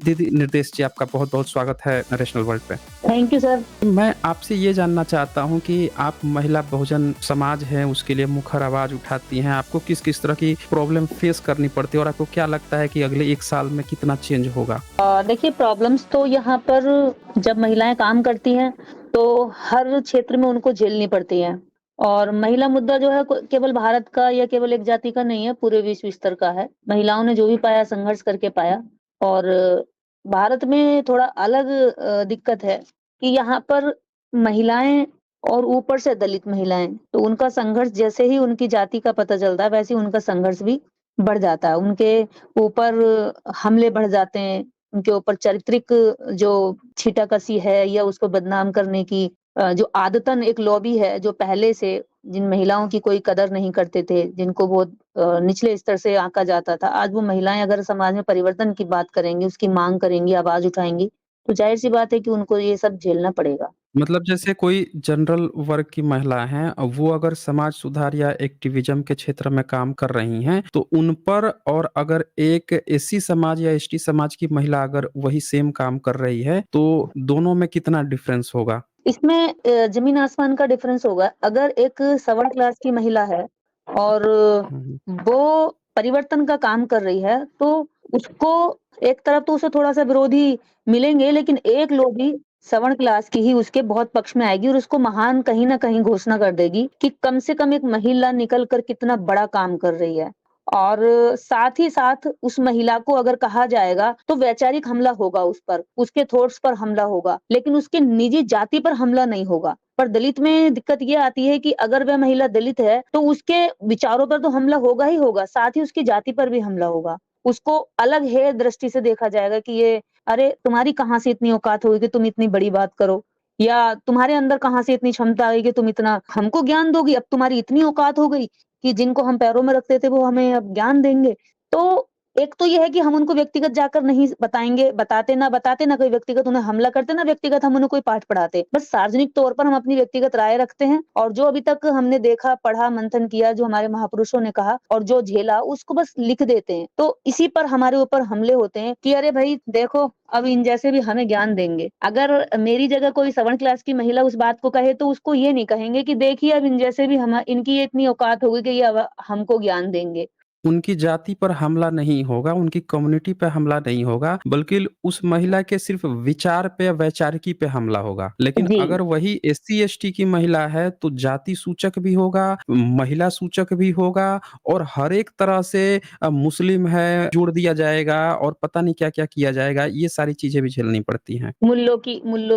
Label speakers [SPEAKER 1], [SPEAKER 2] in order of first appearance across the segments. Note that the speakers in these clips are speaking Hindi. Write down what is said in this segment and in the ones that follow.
[SPEAKER 1] दीदी निर्देश जी, आपका बहुत-बहुत स्वागत है नरेशनल वर्ल्ड पे।
[SPEAKER 2] Thank you sir.
[SPEAKER 1] मैं आपसे ये जानना चाहता हूँ कि आप महिला बहुजन समाज है, उसके लिए मुखर आवाज़ उठाती हैं। आपको किस-किस तरह की प्रॉब्लम फेस करनी पड़ती है और आपको क्या लगता है कि अगले 1 साल में कितना चेंज होगा?
[SPEAKER 2] देखिए प्रॉब्लम्स तो यहाँ पर जब महिलाएँ काम करती हैं, तो हर क्षेत्र में उनको झेलनी पड़ती हैं और महिला मुद्दा जो है को केवल भारत का या केवल एक जाति का नहीं है, पूरे विश्व स्तर का है। महिलाओं ने जो भी पाया संघर्ष करके पाया और भारत में थोड़ा अलग दिक्कत है कि यहाँ पर महिलाएँ और ऊपर से दलित महिलाएँ, तो उनका संघर्ष जैसे ही उनकी जाति का पता चलता है, वैसे ही उनका संघर्ष भी बढ़ जाता है। उनके ऊपर हमले बढ़ जाते हैं, उनके ऊपर चारित्रिक जो छीटाकशी है या उसको बदनाम करने की जो आदतन एक लॉबी है, जो पहले से जिन महिलाओं की कोई कदर नहीं करते थे, जिनको बहुत निचले स्तर से आँका जाता था, आज वो महिलाएँ अगर समाज में परिवर्तन की बात करेंगी, उसकी माँग करेंगी, आवाज़ उठाएँगी, तो ज़ाहिर-सी बात है कि उनको ये सब झेलना पड़ेगा।
[SPEAKER 1] मतलब जैसे कोई जनरल वर्ग की महिला हैं, वो अगर समाज सुधार या एक्टिविज़्म के क्षेत्र में काम कर रही हैं, तो उन पर और अगर एक एससी समाज या एसटी समाज की महिला अगर वही सेम काम कर रही है, तो दोनों में कितना डिफ़रेंस होगा?
[SPEAKER 2] इसमें ज़मीन-आसमान का डिफ़रेंस होगा। अगर एक सवर्ण क्लास की महिला है और
[SPEAKER 1] हुँ, हुँ।
[SPEAKER 2] वो परिवर्तन का काम कर रही है, तो उसको एक तरफ तो उसे थोड़ा-सा विरोधी मिलेंगे, लेकिन एक लॉबी सवर्ण क्लास की ही उसके बहुत पक्ष में आएगी और उसको महान कहीं न कहीं घोषणा कर देगी कि कम से कम एक महिला निकल कर कितना बड़ा काम कर रही है। और साथ ही साथ उस महिला को अगर कहा जाएगा, तो वैचारिक हमला होगा उस पर, उसके थॉट्स पर हमला होगा, लेकिन उसके निजी जाति पर हमला नहीं होगा। पर दलित में दिक्कत ये आती है कि अगर वह महिला दलित है, तो उसके विचारों पर तो हमला होगा ही होगा, साथ ही उसकी जाति पर भी हमला होगा। उसको अलग हेय दृष्टि से देखा जाएगा कि ये अरे! तुम्हारी कहाँ से इतनी औकात हुई कि तुम इतनी बड़ी बात करो? या तुम्हारे अंदर कहाँ से इतनी क्षमता आई कि तुम इतना हमको ज्ञान दोगी? अब तुम्हारी इतनी औकात हो गई कि जिनको हम पैरों में रखते थे वो हमें अब ज्ञान देंगे। तो एक तो ये है कि हम उनको व्यक्तिगत जाकर नहीं बताएँगे, बताते ना कोई व्यक्तिगत उन्हें हमला करते, ना व्यक्तिगत हम उन्हें कोई पाठ पढ़ाते। बस सार्वजनिक तौर पर हम अपनी व्यक्तिगत राय रखते हैं और जो अभी तक हमने देखा, पढ़ा, मंथन किया, जो हमारे महापुरुषों ने कहा और जो झेला उसको बस लिख देते हैं। तो इसी पर हमारे ऊपर हमले होते हैं कि अरे भई देखो, अब इन जैसे भी हमें ज्ञान देंगे। अगर मेरी जगह कोई सवर्ण क्लास की महिला उस बात को कहे तो उसको ये नहीं कहेंगे कि देखिए अब इन जैसे भी हम इनकी ये इतनी औकात हो गई कि ये अब हमको ज्ञान देंगे।
[SPEAKER 1] उनकी जाति पर हमला नहीं होगा, उनकी कम्युनिटी पे हमला नहीं होगा, बल्कि उस महिला के सिर्फ़ विचार पे या वैचारिकी पे हमला होगा। लेकिन
[SPEAKER 2] जी।
[SPEAKER 1] अगर वही एससी-एसटी की महिला है, तो जाति सूचक भी होगा, महिला सूचक भी होगा और हर एक तरह से मुस्लिम है, जोड़ दिया जाएगा और पता नहीं क्या-क्या किया जाएगा, ये सारी चीज़ें भी झेलनी पड़ती हैं।
[SPEAKER 2] मुल्लों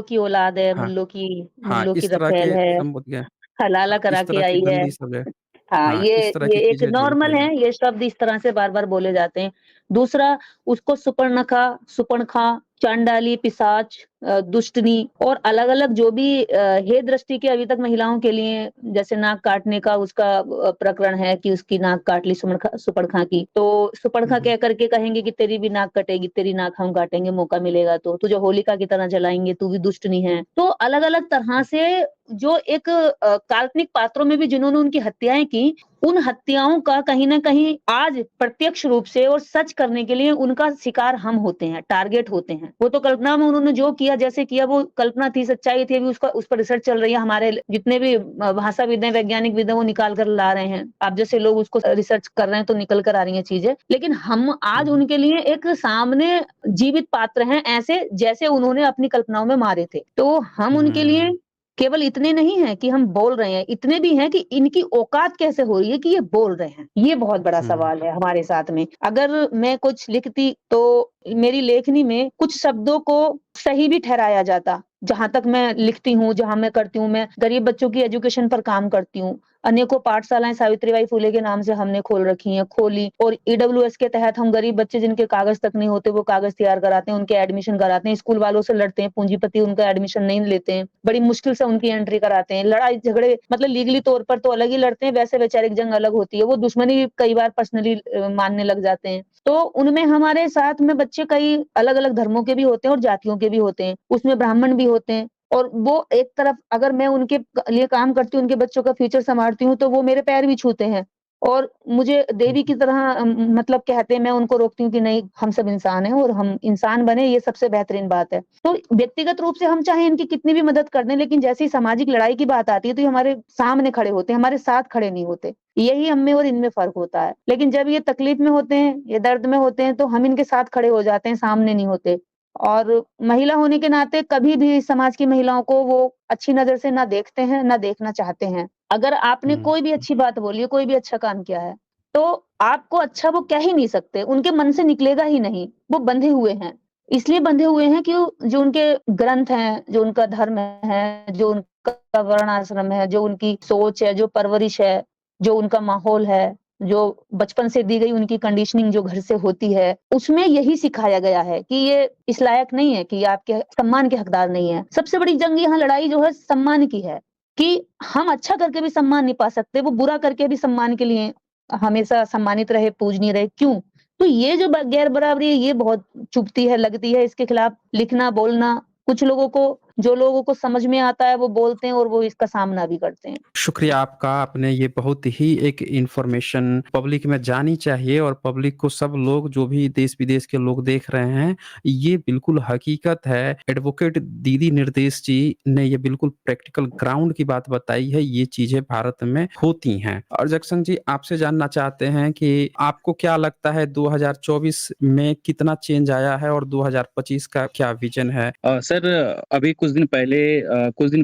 [SPEAKER 2] की औलाद है,
[SPEAKER 1] हाँ, हाँ,
[SPEAKER 2] मुल्लों की
[SPEAKER 1] इस तरह
[SPEAKER 2] रफ़ेल
[SPEAKER 1] के
[SPEAKER 2] है,
[SPEAKER 1] संबोध
[SPEAKER 2] हलाला
[SPEAKER 1] हाँ,
[SPEAKER 2] करा
[SPEAKER 1] इस
[SPEAKER 2] के
[SPEAKER 1] तरह की
[SPEAKER 2] आई है।
[SPEAKER 1] गंदी शब्द
[SPEAKER 2] हाँ,
[SPEAKER 1] हाँ, इस तरह
[SPEAKER 2] ये
[SPEAKER 1] की
[SPEAKER 2] एक
[SPEAKER 1] चीज़ें झेलनी
[SPEAKER 2] नॉर्मल
[SPEAKER 1] पड़ेगी।
[SPEAKER 2] है, ये शब्द इस तरह से बार-बार बोले जाते हैं। दूसरा, उसको सुपर्णखा, सुपणखा, चांडाली, पिशाच, दुष्टनी और अलग-अलग जो भी हेय दृष्टि के अभी तक महिलाओं के लिए जैसे नाक काटने का उसका प्रकरण है कि उसकी नाक काट ली सुपर्णखा की, तो
[SPEAKER 1] हुँ,
[SPEAKER 2] सुपर्णखा
[SPEAKER 1] हुँ।
[SPEAKER 2] कह कर के कहेंगे कि तेरी भी नाक कटेगी, तेरी नाक हम काटेंगे, मौका मिलेगा तो। तुझे होलिका की तरह जलाएँगे, तू भी दुष्टनी है। तो अलग-अलग तरह से जो एक काल्पनिक पात्रों में भी जिन्होंने उनकी हत्याएँ की, उन हत्याओं का कहीं न कहीं आज प्रत्यक्ष रूप से और सच करने के लिए उनका शिकार हम होते हैं, टारगेट होते हैं। वो तो कल्पना में उन्होंने जो किया, जैसे किया वो कल्पना थी, सच्चाई थी, अभी उसका उस पर रिसर्च चल रही है। हमारे जितने भी भाषाविद हैं, वैज्ञानिकविद हैं, वो निकाल कर ला रहे हैं। आप जैसे लोग उसको रिसर्च कर रहे हैं, तो निकल कर आ रही हैं चीज़ें। लेकिन हम
[SPEAKER 1] हुँ,
[SPEAKER 2] आज
[SPEAKER 1] हुँ।
[SPEAKER 2] उनके लिए एक सामने जीवित पात्र हैं, ऐसे जैसे उन्होंने अपनी कल्पनाओं में मारे थे। तो हम उनके लिए
[SPEAKER 1] हुँ,
[SPEAKER 2] केवल इतने नहीं हैं कि हम बोल रहे हैं, इतने भी हैं कि इनकी औकात कैसे हो रही है कि ये बोल रहे हैं? ये बहुत बड़ा
[SPEAKER 1] हुँ।
[SPEAKER 2] सवाल है हमारे साथ में। अगर मैं कुछ लिखती तो मेरी लेखनी में कुछ शब्दों को सही भी ठहराया जाता। जहाँ तक मैं लिखती हूँ, जहाँ मैं करती हूँ, मैं गरीब बच्चों की एजुकेशन पर काम करती हूँ। अनेकों पाठशालाएँ सावित्रीबाई फुले के नाम से हमने खोल रखी हैं, खोली और ईडब्ल्यूएस के तहत हम गरीब बच्चे जिनके कागज़ तक नहीं होते, वो कागज़ तैयार कराते हैं, उनके एडमिशन कराते हैं, स्कूल वालों से लड़ते हैं, पूंजीपति उनका एडमिशन नहीं लेते हैं, बड़ी मुश्किल से उनकी एंट्री कराते हैं। लड़ाई-झगड़े मतलब लीगली तौर पर तो अलग ही लड़ते हैं, वैसे वैचारिक जंग अलग होती है, वो दुश्मनी कई बार पर्सनली मानने लग जाते हैं। तो उनमें हमारे साथ में बच्चे कई अलग-अलग धर्मों के भी होते हैं और जातियों के भी होते हैं, उसमें ब्राह्मण भी होते हैं। और वो एक तरफ अगर मैं उनके लिए काम करती हूँ, उनके बच्चों का फ्यूचर सँवारती हूँ, तो वो मेरे पैर भी छूते हैं। और मुझे
[SPEAKER 1] हुँ,
[SPEAKER 2] देवी
[SPEAKER 1] हुँ।
[SPEAKER 2] की तरह मतलब कहते हैं, मैं उनको रोकती हूँ कि नहीं, हम सब इंसान हैं और हम इंसान बने, ये सबसे बेहतरीन बात है। तो व्यक्तिगत रूप से हम चाहे इनकी कितनी भी मदद कर दें, लेकिन जैसे ही सामाजिक लड़ाई की बात आती है, तो ये हमारे सामने खड़े होते हैं, हमारे साथ खड़े नहीं होते। यही हम में और इनमें फ़र्क होता है। लेकिन जब ये तकलीफ में होते हैं, ये दर्द में होते हैं, तो हम इनके साथ खड़े हो जाते हैं, सामने नहीं होते। और महिला होने के नाते कभी भी समाज की महिलाओं को वो अच्छी नज़र से ना देखते हैं, ना देखना चाहते हैं। अगर आपने
[SPEAKER 1] हुँ,
[SPEAKER 2] कोई भी अच्छी बात बोली है, कोई भी अच्छा काम किया है, तो आपको अच्छा वो कह ही नहीं सकते, उनके मन से निकलेगा ही नहीं, वो बंधे हुए हैं। इसलिए बंधे हुए हैं कि जो उनके ग्रंथ हैं, जो उनका धर्म है, जो उनका वर्ण आश्रम है, जो उनकी सोच है, जो परवरिश है, जो उनका माहौल है, जो बचपन से दी गई उनकी कंडीशनिंग जो घर से होती है, उसमें यही सिखाया गया है कि ये इस लायक नहीं है, कि ये आपके सम्मान के हकदार नहीं है। सबसे बड़ी जंग यहाँ लड़ाई जो है सम्मान की है, कि हम अच्छा करके भी सम्मान नहीं पा सकते, वो बुरा करके भी सम्मान के लिए हमेशा सम्मानित रहे, पूजनीय रहे, क्यों? तो ये जो गैर बराबरी है, ये बहुत चुभती है, लगती है, इसके खिलाफ लिखना, बोलना, कुछ लोगों को, जो लोगों को समझ में आता है वो बोलते हैं और वो इसका सामना भी करते हैं।
[SPEAKER 1] शुक्रिया आपका। आपने ये बहुत ही एक इन्फॉर्मेशन पब्लिक में जानी चाहिए और पब्लिक को सब लोग जो भी देश-विदेश के लोग देख रहे हैं, ये बिल्कुल हकीकत है। एडवोकेट दीदी निर्देश जी ने ये बिल्कुल प्रैक्टिकल ग्राउंड की बात बताई है, ये चीज़ें भारत में होती हैं। और जैक्सन जी आपसे जानना चाहते हैं कि आपको क्या लगता है 2024 में कितना चेंज आया है और 2025 का क्या विज़न है?
[SPEAKER 3] सर अभी कुछ दिन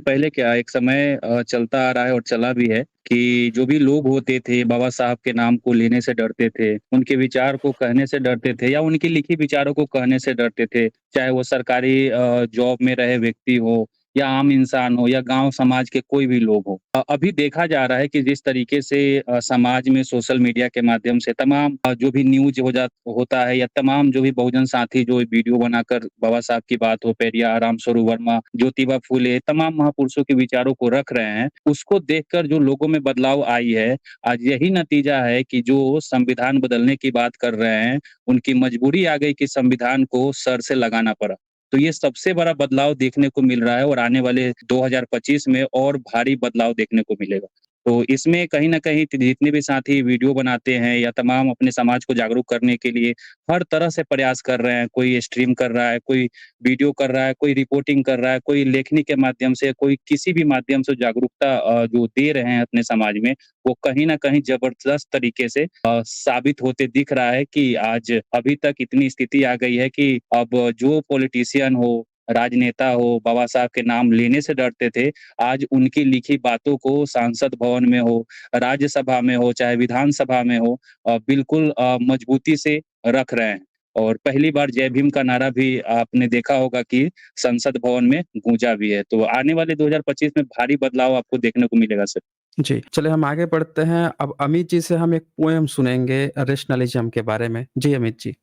[SPEAKER 3] पहले क्या एक समय चलता आ रहा है और चला भी है कि जो भी लोग होते थे बाबा साहब के नाम को लेने से डरते थे, उनके विचार को कहने से डरते थे या उनकी लिखी विचारों को कहने से डरते थे, चाहे वो सरकारी जॉब में रहे व्यक्ति हो या आम इंसान हो या गाँव समाज के कोई भी लोग हो। अभी देखा जा रहा है कि जिस तरीके से समाज में सोशल मीडिया के माध्यम से तमाम जो भी न्यूज़ होता है या तमाम जो भी बहुजन साथी जो वीडियो बनाकर बाबा साहब की बात हो, पेरियार, रामस्वरूप वर्मा, ज्योतिबा फूले, तमाम महापुरुषों के विचारों को रख रहे हैं, उसको देखकर जो लोगों में बदलाव आई है, आज यही नतीजा है कि जो संविधान बदलने की बात कर रहे हैं, उनकी मजबूरी आ गई कि संविधान को सर से लगाना पड़ा। तो ये सबसे बड़ा बदलाव देखने को मिल रहा है और आने वाले 2025 में और भारी बदलाव देखने को मिलेगा। तो इसमें कहीं न कहीं जितने भी साथी वीडियो बनाते हैं या तमाम अपने समाज को जागरूक करने के लिए हर तरह से प्रयास कर रहे हैं, कोई स्ट्रीम कर रहा है, कोई वीडियो कर रहा है, कोई रिपोर्टिंग कर रहा है, कोई लेखनी के माध्यम से, कोई किसी भी माध्यम से जागरूकता जो दे रहे हैं अपने समाज में, वो कहीं न कहीं ज़बरदस्त तरीके से साबित होते दिख रहा है कि आज अभी तक इतनी स्थिति आ गई है कि अब जो पॉलिटिशियन हो, राजनेता हो, बाबा साहब के नाम लेने से डरते थे, आज उनकी लिखी बातों को सांसद भवन में हो, राज्यसभा में हो, चाहे विधानसभा में हो बिल्कुल मजबूती से रख रहे हैं। और पहली बार जय भीम का नारा भी आपने देखा होगा कि संसद भवन में गूंजा भी है। तो आने वाले 2025 में भारी बदलाव आपको देखने को मिलेगा सर।
[SPEAKER 1] जी, चलिए हम आगे बढ़ते हैं। अब अमित जी से हम एक पोएम सुनेंगे रैशनैलिज़्म के बारे में। जी, अमित जी।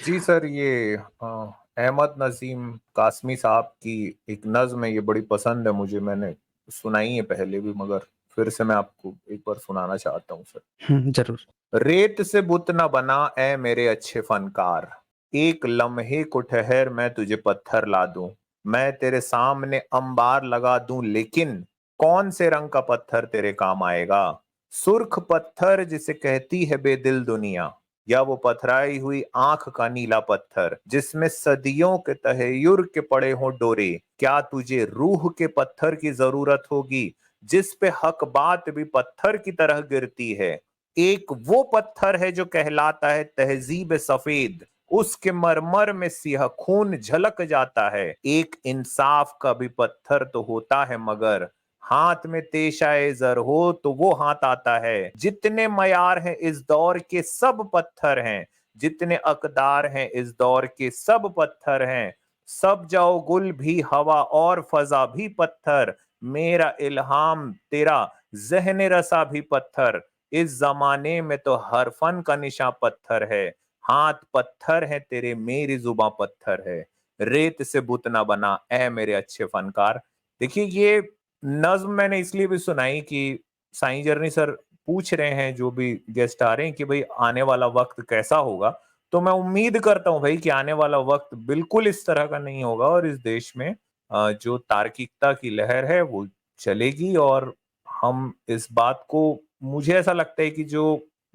[SPEAKER 4] जी सर, ये अहमद नसीम कासमी साहब की एक नज़्म है, ये बड़ी पसंद है मुझे, मैंने सुनाई है पहले भी, मगर फिर से मैं आपको एक बार सुनाना चाहता हूँ सर।
[SPEAKER 1] ज़रूर।
[SPEAKER 4] रेत से बुत न बना ऐ मेरे अच्छे फनकार, एक लम्हे को ठहर मैं तुझे पत्थर ला दूं, मैं तेरे सामने अंबार लगा दूं, लेकिन कौन से रंग का पत्थर तेरे काम आएगा? सुर्ख पत्थर जिसे कहती है बेदिल दुनिया, या वो पथराई हुई आंख का नीला पत्थर जिसमें सदियों के तहय्युर के पड़े हों डोरे? क्या तुझे रूह के पत्थर की जरूरत होगी जिस पे हक बात भी पत्थर की तरह गिरती है? एक वो पत्थर है जो कहलाता है तहजीब सफेद, उसके मरमर में सिया खून झलक जाता है। एक इंसाफ का भी पत्थर तो होता है, मगर हाथ में तेशाए जर हो तो वो हाथ आता है। जितने मयार हैं इस दौर के सब पत्थर हैं, जितने अकदार हैं इस दौर के सब पत्थर हैं। सब जाओ गुल भी हवा और फजा भी पत्थर, मेरा इल्हाम तेरा जहन रसा भी पत्थर। इस जमाने में तो हर फन का निशा पत्थर है, हाथ पत्थर है तेरे मेरी जुबां पत्थर है, रेत से बुत ना बना ऐ मेरे अच्छे फनकार। देखिए, ये नज्म मैंने इसलिए भी सुनाई कि साईं जर्नी सर पूछ रहे हैं, जो भी गेस्ट आ रहे हैं, कि भाई आने वाला वक्त कैसा होगा। तो मैं उम्मीद करता हूं भाई कि आने वाला वक्त बिल्कुल इस तरह का नहीं होगा और इस देश में जो तार्किकता की लहर है वो चलेगी। और हम इस बात को, मुझे ऐसा लगता है कि जो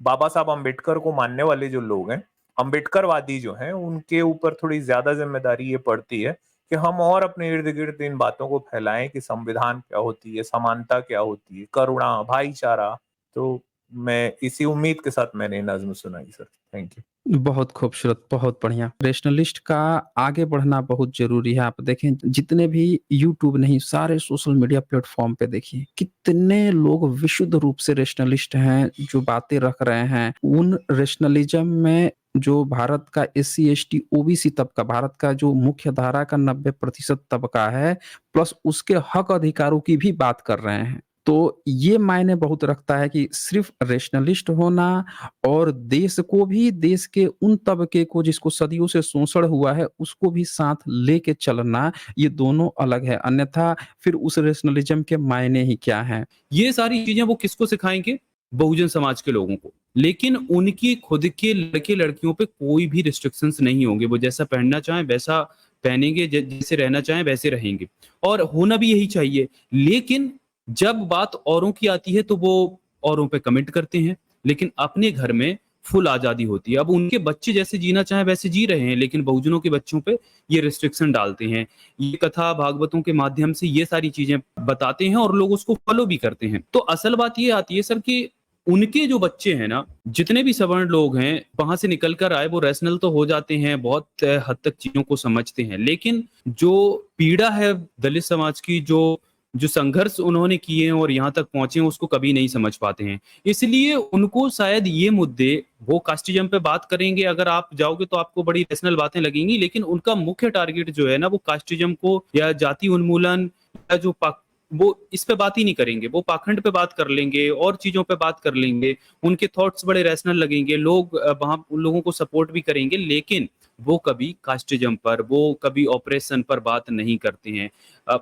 [SPEAKER 4] बाबा साहब अम्बेडकर को मानने वाले जो लोग हैं, अम्बेडकरवादी जो हैं, उनके ऊपर थोड़ी ज्यादा जिम्मेदारी ये पड़ती है कि हम और अपने इर्द गिर्द इन बातों को फैलाएं कि संविधान क्या होती है, समानता क्या होती है, करुणा, भाईचारा। तो मैं इसी उम्मीद के साथ मैंने नज्म सुनाई सर। Thank you.
[SPEAKER 1] बहुत खूबसूरत, बहुत बढ़िया। रैशनलिस्ट का आगे बढ़ना बहुत ज़रूरी है। आप देखें जितने भी यूट्यूब नहीं, सारे सोशल मीडिया प्लेटफ़ॉर्म पे देखिए, कितने लोग विशुद्ध रूप से रैशनलिस्ट हैं, जो बातें रख रहे हैं। उन रैशनलिज़्म में जो भारत का एससी, एसटी, ओबीसी तबका, भारत का जो मुख्य धारा का 90% तबका है, प्लस उसके हक अधिकारों की भी बात कर रहे हैं। तो ये मायने बहुत रखता है कि सिर्फ़ रैशनलिस्ट होना और देश को भी, देश के उन तबके को जिसको सदियों से शोषण हुआ है, उसको भी साथ लेके चलना, ये दोनों अलग है। अन्यथा फिर उस रैशनलिज़्म के मायने ही क्या हैं?
[SPEAKER 5] ये सारी चीजें वो किसको सिखाएंगे? बहुजन समाज के लोगों को। लेकिन उनकी खुद के लड़के लड़कियों पे कोई भी रिस्ट्रिक्शंस नहीं होंगे। वो जैसा पहनना चाहें वैसा पहनेंगे, जैसे रहना चाहें वैसे रहेंगे, और होना भी यही चाहिए। लेकिन जब बात औरों की आती है तो वो औरों पे कमेंट करते हैं, लेकिन अपने घर में फुल आजादी होती है। अब उनके बच्चे जैसे जीना चाहें वैसे जी रहे हैं, लेकिन बहुजनों के बच्चों पे ये रिस्ट्रिक्शन डालते हैं। ये कथा भागवतों के माध्यम से ये सारी चीजें बताते हैं और लोग उसको फॉलो भी करते हैं। तो असल बात ये आती है सर कि उनके जो बच्चे हैं ना, जितने भी सवर्ण लोग हैं, वहां से निकल कर आए, वो रैशनल तो हो जाते हैं, बहुत हद तक चीजों को समझते हैं, लेकिन जो पीड़ा है दलित समाज की, जो संघर्ष उन्होंने किए हैं और यहाँ तक पहुंचे हैं, उसको कभी नहीं समझ पाते हैं। इसलिए उनको शायद ये मुद्दे, वो कास्टिज्म पे बात करेंगे, अगर आप जाओगे तो आपको बड़ी रैशनल बातें लगेंगी, लेकिन उनका मुख्य टारगेट जो है ना, वो कास्टिज्म को या जाति उन्मूलन या वो इस पे बात ही नहीं करेंगे। वो पाखंड पे बात कर लेंगे और चीजों पे बात कर लेंगे। उनके थॉट्स बड़े रैशनल लगेंगे, लोग वहां उन लोगों को सपोर्ट भी करेंगे, लेकिन वो कभी कास्टिज्म पर, वो कभी ऑपरेशन पर बात नहीं करते हैं।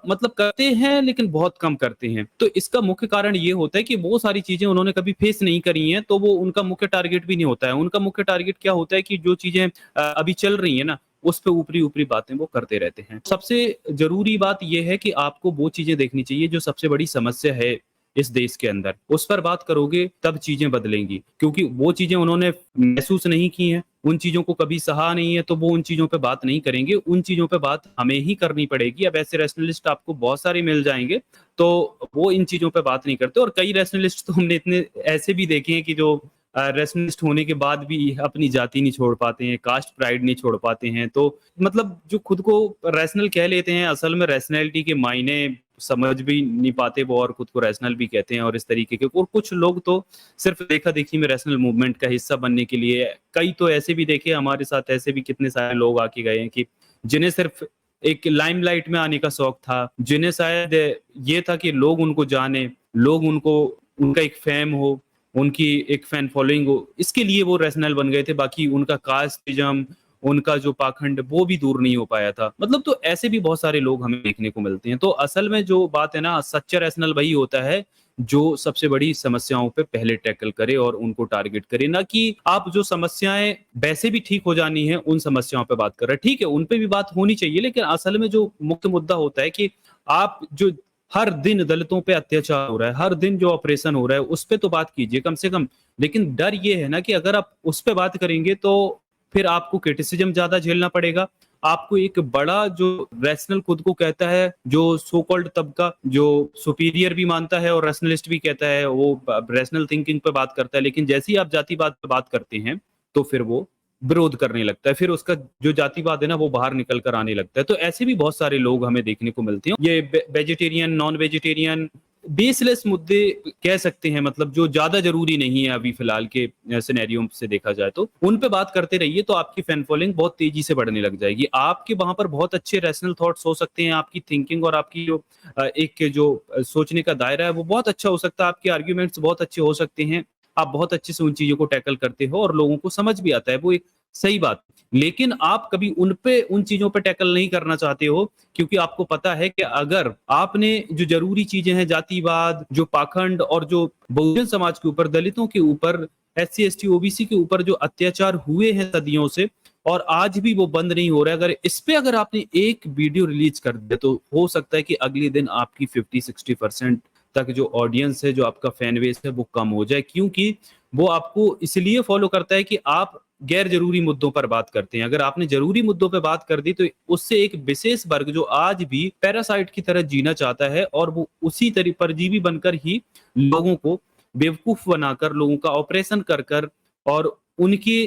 [SPEAKER 5] मतलब करते हैं लेकिन बहुत कम करते हैं। तो इसका मुख्य कारण ये होता है कि वो सारी चीजें उन्होंने कभी फेस नहीं करी हैं, तो वो उनका मुख्य टारगेट भी नहीं होता है। उनका मुख्य टारगेट क्या होता है कि जो चीजें अभी चल रही है ना, उस पे ऊपरी ऊपरी बातें वो करते रहते हैं। सबसे जरूरी बात यह है कि आपको वो चीजें देखनी चाहिए जो सबसे बड़ी समस्या है इस देश के अंदर, उस पर बात करोगे तब चीजें बदलेंगी, क्योंकि वो चीजें उन्होंने महसूस नहीं की हैं, उन चीजों को कभी सहा नहीं है, तो वो उन चीजों पे बात नहीं करेंगे। उन चीजों पे बात हमें ही करनी पड़ेगी। अब ऐसे रैशनलिस्ट आपको बहुत सारे मिल जाएंगे, तो वो इन चीजों पे बात नहीं करते। और कई रैशनलिस्ट तो हमने इतने ऐसे भी देखे हैं कि जो रैशनलिस्ट होने के बाद भी अपनी जाति नहीं छोड़ पाते हैं, कास्ट प्राइड नहीं छोड़ पाते हैं। तो मतलब जो खुद को रैशनल कह लेते हैं, असल में रैशनैलिटी के मायने समझ भी नहीं पाते वो, और खुद को रैशनल भी कहते हैं, और इस तरीके के। और कुछ लोग तो सिर्फ देखा देखी में रैशनल मूवमेंट का हिस्सा बनने के लिए, कई तो ऐसे भी देखे हमारे साथ, ऐसे भी कितने सारे लोग आके गए हैं कि जिन्हें सिर्फ एक लाइमलाइट में आने का शौक था, जिन्हें शायद ये था कि लोग उनको जाने, लोग उनको, उनका एक फेम हो, उनकी एक फैन फॉलोइंग हो, इसके लिए वो रैशनल बन गए थे। बाकी उनका कास्टिज्म, उनका जो पाखंड, वो भी दूर नहीं हो पाया था। मतलब तो ऐसे भी बहुत सारे लोग हमें देखने को मिलते हैं। तो असल में जो बात है ना, सच्चा रैशनल वही होता है जो सबसे बड़ी समस्याओं पे पहले टैकल करे और उनको टारगेट करे, ना कि आप जो समस्याएं वैसे भी ठीक हो जानी है उन समस्याओं पे बात कर रहे हैं। ठीक है, उन पे भी बात होनी चाहिए, लेकिन असल में जो मुख्य मुद्दा होता है कि आप जो हर दिन दलितों पे अत्याचार हो रहा है, हर दिन जो ऑपरेशन हो रहा है, उस पे तो बात कीजिए कम से कम। लेकिन डर ये है ना कि अगर आप उस पे बात करेंगे तो फिर आपको क्रिटिसिज्म ज्यादा झेलना पड़ेगा। आपको एक बड़ा जो रैशनल खुद को कहता है, जो सो कॉल्ड तबका, जो सुपीरियर भी मानता है और रैशनलिस्ट भी कहता है, वो रैशनल थिंकिंग पे बात करता है, लेकिन जैसे ही आप जातिवाद पे बात करते हैं तो फिर वो विरोध करने लगता है। फिर उसका जो जातिवाद है ना, वो बाहर निकल कर आने लगता है। तो ऐसे भी बहुत सारे लोग हमें देखने को मिलते हैं। ये वेजिटेरियन, नॉन वेजिटेरियन, बेसलेस मुद्दे कह सकते हैं, मतलब जो ज्यादा जरूरी नहीं है अभी फिलहाल के सिनेरियो से देखा जाए, तो उन पे बात करते रहिए, तो आपकी फैन फॉलोइंग बहुत तेजी से बढ़ने लग जाएगी। आपके वहां पर बहुत अच्छे रैशनल थॉट्स हो सकते हैं, आपकी थिंकिंग और आपकी जो एक जो सोचने का दायरा है वो बहुत अच्छा हो सकता है, आपके आर्ग्यूमेंट्स बहुत अच्छे हो सकते हैं, आप बहुत अच्छे से उन चीजों को टैकल करते हो और लोगों को समझ भी आता है, वो एक सही बात। लेकिन आप कभी उन चीजों पे टैकल नहीं करना चाहते हो, क्योंकि आपको पता है कि अगर आपने जो जरूरी चीजें हैं, जातिवाद, जो पाखंड और जो बहुजन समाज के ऊपर, दलितों के ऊपर, SC ST OBC के ऊपर जो अत्याचार हुए हैं सदियों से, और आज भी वो बंद नहीं हो रहा है, अगर आपने एक वीडियो रिलीज कर दिया, तो हो सकता है कि अगले दिन आपकी 50-60% तक जो ऑडियंस है, जो आपका फैन बेस है, वो कम हो जाए, क्योंकि वो आपको इसलिए फॉलो करता है कि आप गैर जरूरी मुद्दों पर बात करते हैं। अगर आपने जरूरी मुद्दों पर बात कर दी तो उससे एक विशेष वर्ग जो आज भी पैरासाइट की तरह जीना चाहता है और वो उसी तरह परजीवी बनकर ही लोगों को बेवकूफ बनाकर, लोगों का ऑपरेशन कर कर और उनकी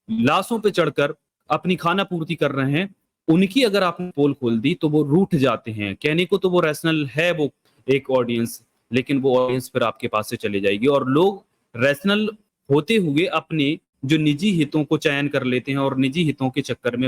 [SPEAKER 5] लाशों पे चढ़कर अपनी खाना पूर्ति कर रहे हैं, उनकी अगर आपने पोल खोल दी तो वो रूठ जाते हैं। कहने को तो वो रैशनल है वो एक ऑडियंस, लेकिन वो ऑडियंस फिर आपके पास से चले जाएगी और लोग रैशनल होते हुए अपने जो निजी हितों को चयन कर लेते हैं और निजी हितों के चक्कर में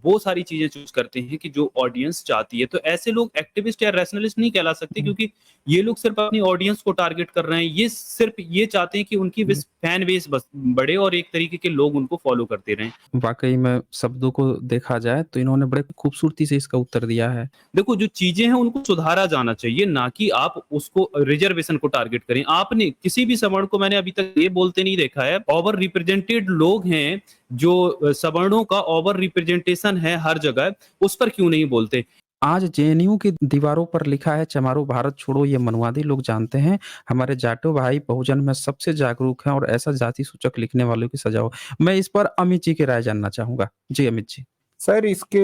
[SPEAKER 5] वो सारी चीजें चूज करते हैं कि जो ऑडियंस चाहती है। तो ऐसे लोग एक्टिविस्ट या रैशनलिस्ट नहीं कहला सकते, क्योंकि ये लोग सिर्फ अपनी ऑडियंस को टारगेट कर रहे हैं। ये सिर्फ ये चाहते हैं कि उनकी फैन बेस बस बढ़े और एक तरीके के लोग उनको फॉलो करते रहें।
[SPEAKER 1] वाकई में शब्दों को देखा जाए तो इन्होंने बड़े खूबसूरती से इसका उत्तर दिया है।
[SPEAKER 5] देखो, जो चीजें हैं उनको सुधारा जाना चाहिए, ना कि आप उसको रिजर्वेशन को टारगेट करें। आपने किसी भी सवर्ण को, मैंने अभी तक ये बोलते नहीं देखा है, ओवर रिप्रेजेंटेड लोग हैं जो सवर्णों का ओवर रिप्रेजेंटेशन है हर जगह, उस पर क्यों नहीं बोलते।
[SPEAKER 1] आज जेएनयू की दीवारों पर लिखा है चमारो भारत छोड़ो, ये मनवादी लोग जानते हैं हमारे जाटो भाई बहुजन में सबसे जागरूक हैं और ऐसा जाति सूचक लिखने वालों की सजा हो। मैं इस पर अमित जी की राय जानना चाहूंगा। जी अमित जी।
[SPEAKER 4] सर इसके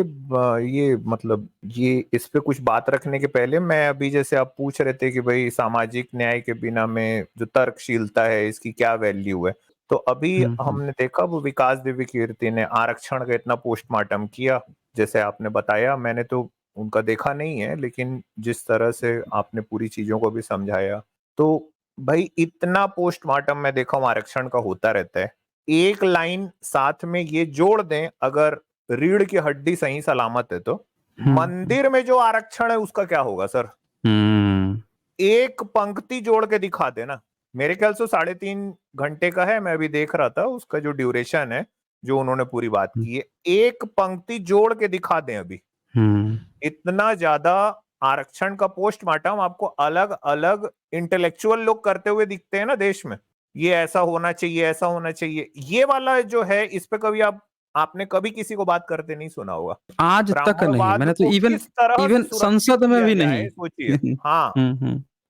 [SPEAKER 4] ये मतलब ये इस पे कुछ बात रखने के पहले मैं अभी जैसे आप पूछ रहे थे कि भाई सामाजिक न्याय के बिना में जो तर्कशीलता है इसकी क्या वैल्यू है, तो अभी हमने देखा वो विकास दिव्य कीर्ति ने आरक्षण का इतना पोस्टमार्टम किया, जैसे आपने बताया। मैंने तो उनका देखा नहीं है, लेकिन जिस तरह से आपने पूरी चीजों को भी समझाया, तो भाई इतना पोस्टमार्टम मैं देखा हूं आरक्षण का होता रहता है। एक लाइन साथ में ये जोड़ दें, अगर रीढ़ की हड्डी सही सलामत है तो मंदिर में जो आरक्षण है उसका क्या होगा सर? एक पंक्ति जोड़ के दिखा देना। मेरे ख्याल से 3.5 घंटे का है, मैं अभी देख रहा था उसका जो ड्यूरेशन है, जो उन्होंने पूरी बात की है, एक पंक्ति जोड़ के दिखा दें अभी। इतना ज्यादा आरक्षण का पोस्टमार्टम आपको अलग अलग इंटेलेक्चुअल लोग करते हुए दिखते हैं ना देश में। ये ऐसा होना चाहिए, ऐसा होना चाहिए, ये वाला जो है इस पे कभी आपने कभी किसी को बात करते नहीं सुना होगा
[SPEAKER 1] आज तक नहीं। मैंने तो इवन संसद में भी नहीं
[SPEAKER 4] सोचिए। हाँ,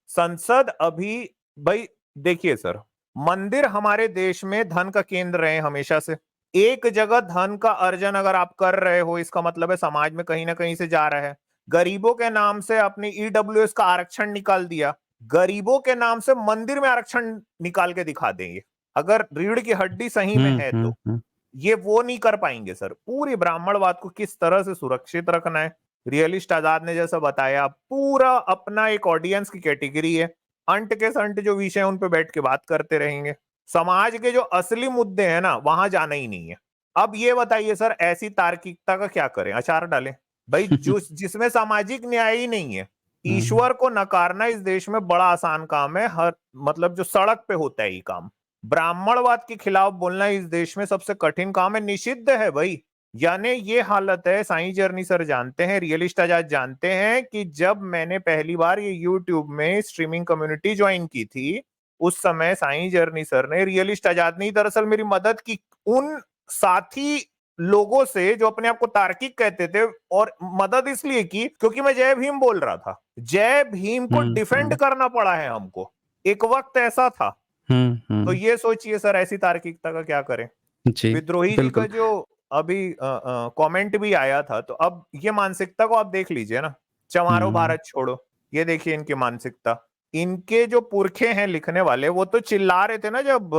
[SPEAKER 4] संसद अभी भाई देखिए सर, मंदिर हमारे देश में धन का केंद्र रहे हमेशा से। एक जगह धन का अर्जन अगर आप कर रहे हो, इसका मतलब है समाज में कहीं ना कहीं से जा रहा है। गरीबों के नाम से अपनी ईडब्ल्यूएस का आरक्षण निकाल दिया, गरीबों के नाम से मंदिर में आरक्षण निकाल के दिखा देंगे। अगर रीढ़ की हड्डी सही में है तो ये वो नहीं कर पाएंगे सर। पूरी ब्राह्मणवाद को किस तरह से सुरक्षित रखना है, रियलिस्ट आजाद ने जैसा बताया, पूरा अपना एक ऑडियंस की कैटेगरी है, अंट के संट जो विषय उन पे बैठ के बात करते रहेंगे। समाज के जो असली मुद्दे हैं ना, वहां जाना ही नहीं है। अब ये बताइए सर, ऐसी तार्किकता का क्या करें? अचार डालें भाई जो जिसमें सामाजिक न्याय ही नहीं है। ईश्वर को नकारना इस देश में बड़ा आसान काम है, हर मतलब जो सड़क पे होता है ये काम। ब्राह्मणवाद के खिलाफ बोलना इस देश में सबसे कठिन काम है, निषिद्ध है भाई। यानी ये हालत है, साईं जर्नी सर जानते हैं, रियलिस्ट आजाद जानते हैं कि जब मैंने पहली बार ये यूट्यूब में स्ट्रीमिंग कम्युनिटी ज्वाइन की थी, उस समय साईं जर्नी सर ने, रियलिस्ट आजाद ने दरअसल मेरी मदद की उन साथी लोगों से जो अपने आप को तार्किक कहते थे, और मदद इसलिए की क्योंकि मैं जय भीम बोल रहा था। जय भीम को डिफेंड करना पड़ा है हमको, एक वक्त ऐसा था। तो ये सोचिए सर, ऐसी तार्किकता का क्या करें? विद्रोही जी का जो अभी कमेंट भी आया था, तो अब ये मानसिकता को आप देख लीजिए ना, चमारो भारत छोड़ो, ये देखिए इनकी मानसिकता। इनके जो पुरखे हैं लिखने वाले, वो तो चिल्ला रहे थे ना जब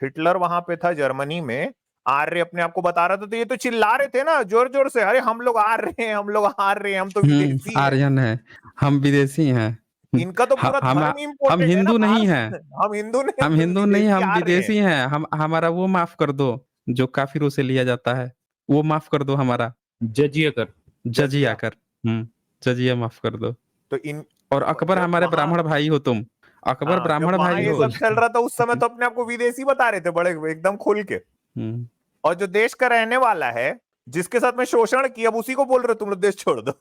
[SPEAKER 4] हिटलर वहां पे था जर्मनी में, आर्य अपने आप को बता रहा था, तो ये तो चिल्ला रहे थे ना जोर जोर से, अरे हम लोग आर्य हैं, हम लोग आर्य हैं, हम तो विदेशी
[SPEAKER 1] आर्यन है, हम विदेशी हैं।
[SPEAKER 4] इनका तो पूरा धर्म इंपोर्टेड
[SPEAKER 1] हम हिंदू नहीं हैं,
[SPEAKER 4] हम हिंदू
[SPEAKER 1] नहीं, हम विदेशी हैं। हमारा वो माफ कर दो जो काफिरों से लिया जाता है, वो माफ कर दो, हमारा जजिया माफ कर दो।
[SPEAKER 4] तो इन
[SPEAKER 1] और अकबर हमारे ब्राह्मण भाई हो, तुम अकबर ब्राह्मण भाई हो।
[SPEAKER 4] सब चल रहा था उस समय, तो अपने आप को विदेशी बता रहे थे बड़े एकदम खुल के। और जो देश का रहने वाला है, जिसके साथ में शोषण किया, अब उसी को बोल रहे तुम लोग देश छोड़ दो।